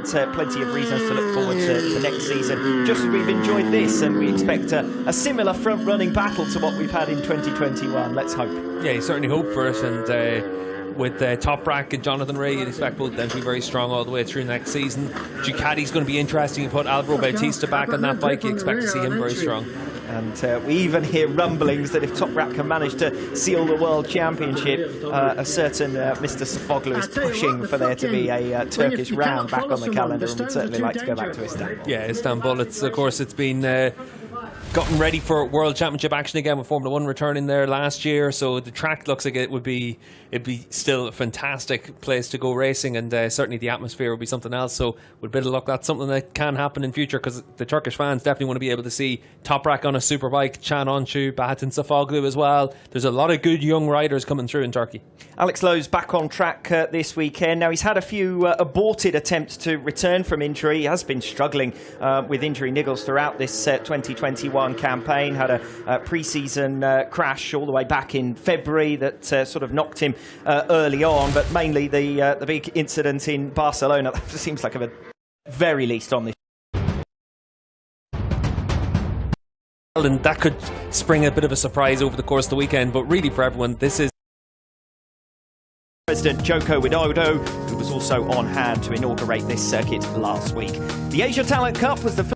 and plenty of reasons to look forward to next season, just as we've enjoyed this, and we expect a similar front-running battle to what we've had in 2021. Let's hope. Yeah, you certainly hope for it, and with Toprak and Jonathan Rea, you'd expect both of them to be very strong all the way through next season. Ducati's going to be interesting. You put Alvaro Bautista back on that bike, you expect to see him very strong. And we even hear rumblings that if Toprak can manage to seal the World Championship, a certain Mr. Sofoglu is pushing for there to be a Turkish round back on the calendar, and would certainly like to go back to Istanbul. Yeah, Istanbul. Of course, it's been gotten ready for World Championship action again, with Formula 1 returning there last year, so the track looks like it'd be still a fantastic place to go racing, and certainly the atmosphere will be something else. So with a bit of luck, that's something that can happen in future, because the Turkish fans definitely want to be able to see Toprak on a superbike, Can Oncu, Bahattin Sofoglu as well. There's a lot of good young riders coming through in Turkey. Alex Lowe's back on track this weekend. Now, he's had a few aborted attempts to return from injury. He has been struggling with injury niggles throughout this 2021 campaign. Had a pre-season crash all the way back in February that sort of knocked him early on, but mainly the big incident in Barcelona. That seems like a very least on this. And that could spring a bit of a surprise over the course of the weekend, but really for everyone, this is President Joko Widodo, who was also on hand to inaugurate this circuit last week. The Asia Talent Cup was the first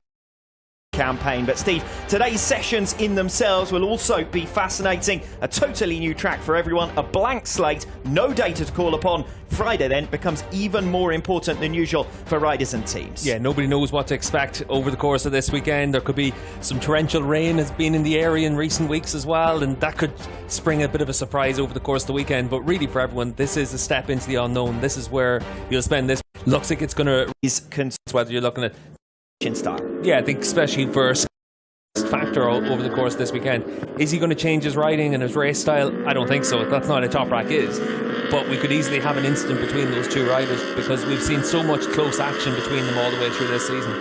campaign, but Steve, today's sessions in themselves will also be fascinating. A totally new track for everyone, a blank slate, no data to call upon. Friday then becomes even more important than usual for riders and teams. Yeah, nobody knows what to expect over the course of this weekend. There could be some torrential rain has been in the area in recent weeks as well, and that could spring a bit of a surprise over the course of the weekend. But really for everyone, this is a step into the unknown. This is where you'll spend this. Looks like it's going to whether you're looking at style. Yeah, I think especially for factor over the course of this weekend. Is he going to change his riding and his race style? I don't think so. That's not how Toprak is. But we could easily have an incident between those two riders, because we've seen so much close action between them all the way through this season.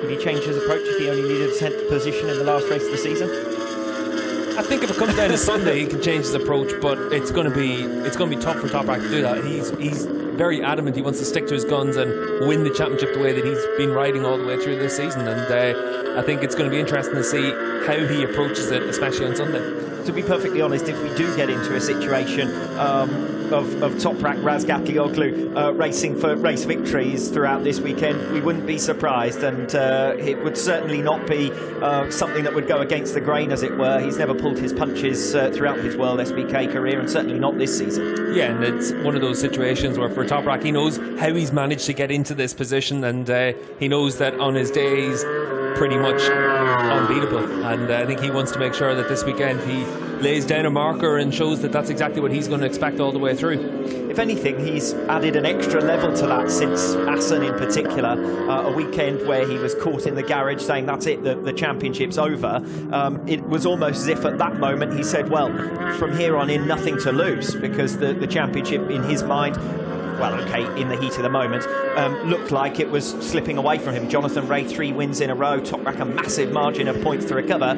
Would he change his approach if he only needed a 10th position in the last race of the season? I think if it comes down to Sunday, he can change his approach, but it's going to be tough for Toprak to do that. He's very adamant. He wants to stick to his guns and win the championship the way that he's been riding all the way through this season, and I think it's going to be interesting to see how he approaches it, especially on Sunday. To be perfectly honest, if we do get into a situation of Toprak Razgatlioglu racing for race victories throughout this weekend, we wouldn't be surprised, and it would certainly not be something that would go against the grain, as it were. He's never pulled his punches throughout his World SBK career, and certainly not this season. Yeah, and it's one of those situations where for Toprak, he knows how he's managed to get into this position, and he knows that on his days pretty much unbeatable, and I think he wants to make sure that this weekend he lays down a marker and shows that that's exactly what he's going to expect all the way through. If anything, he's added an extra level to that since Assen in particular, a weekend where he was caught in the garage saying that's it, the championship's over. It was almost as if at that moment he said, well, from here on in, nothing to lose, because the championship in his mind, well, okay, in the heat of the moment, looked like it was slipping away from him. Jonathan Rea, 3 wins in a row. Toprak, a massive margin of points to recover.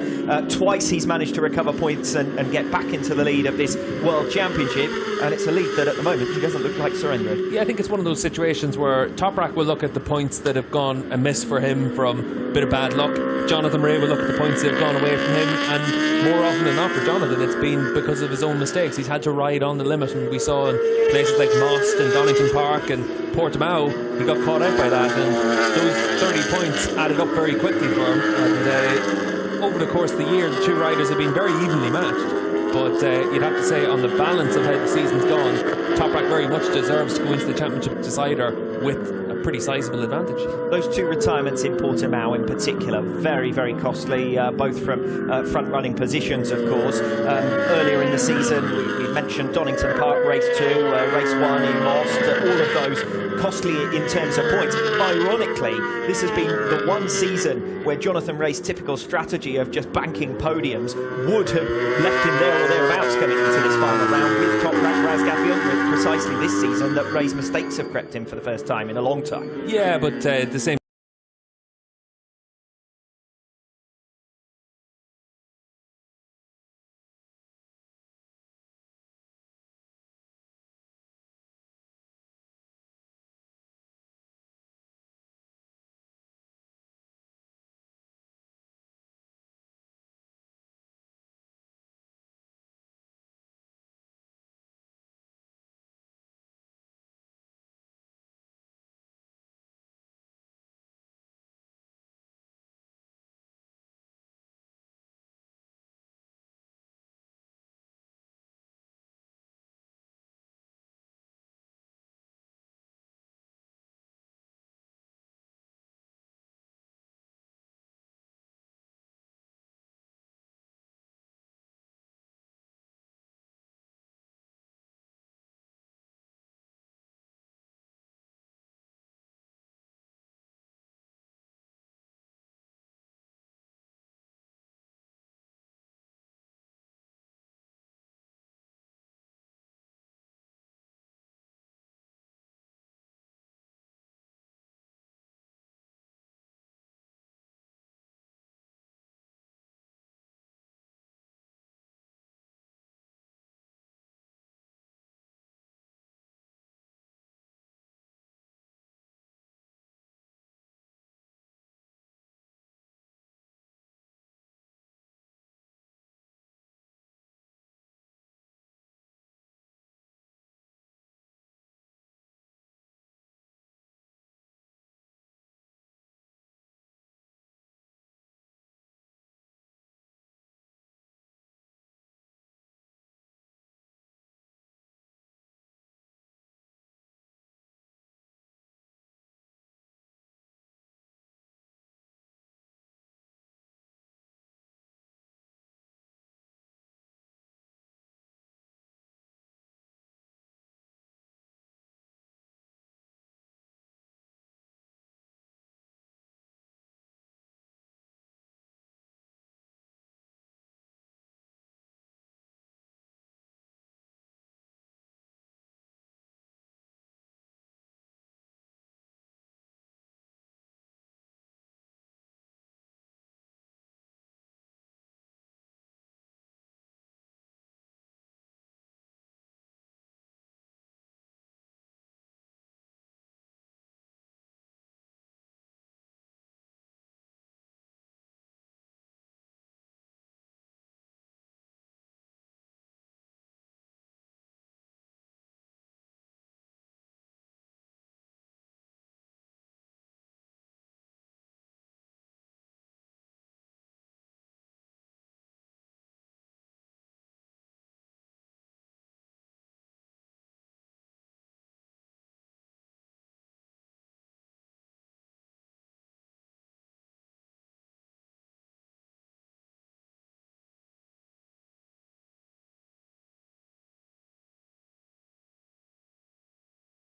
Twice he's managed to recover points and get back into the lead of this World Championship, and it's a lead that at the moment he doesn't look like surrendering. Yeah, I think it's one of those situations where Toprak will look at the points that have gone amiss for him from a bit of bad luck. Jonathan Rea will look at the points that have gone away from him, and more often than not for Jonathan, it's been because of his own mistakes. He's had to ride on the limit, and we saw in places like Most and Donington Park and Portimao, he got caught out by that, and those 30 points added up very quickly for him, and over the course of the year, the two riders have been very evenly matched. But you'd have to say, on the balance of how the season's gone, Toprak very much deserves to go into the championship decider with a pretty sizable advantage. Those two retirements in Portimao in particular, very, very costly, both from front-running positions, of course. Earlier in the season, we mentioned Donington Park Race 2, Race 1 in Most, all of those costly in terms of points. Ironically, this has been the one season where Jonathan Rea's typical strategy of just banking podiums would have left him there or thereabouts coming into this final round with Toprak Razgatlioglu. Precisely this season that Rea's mistakes have crept in for the first time in a long time. Yeah, but the same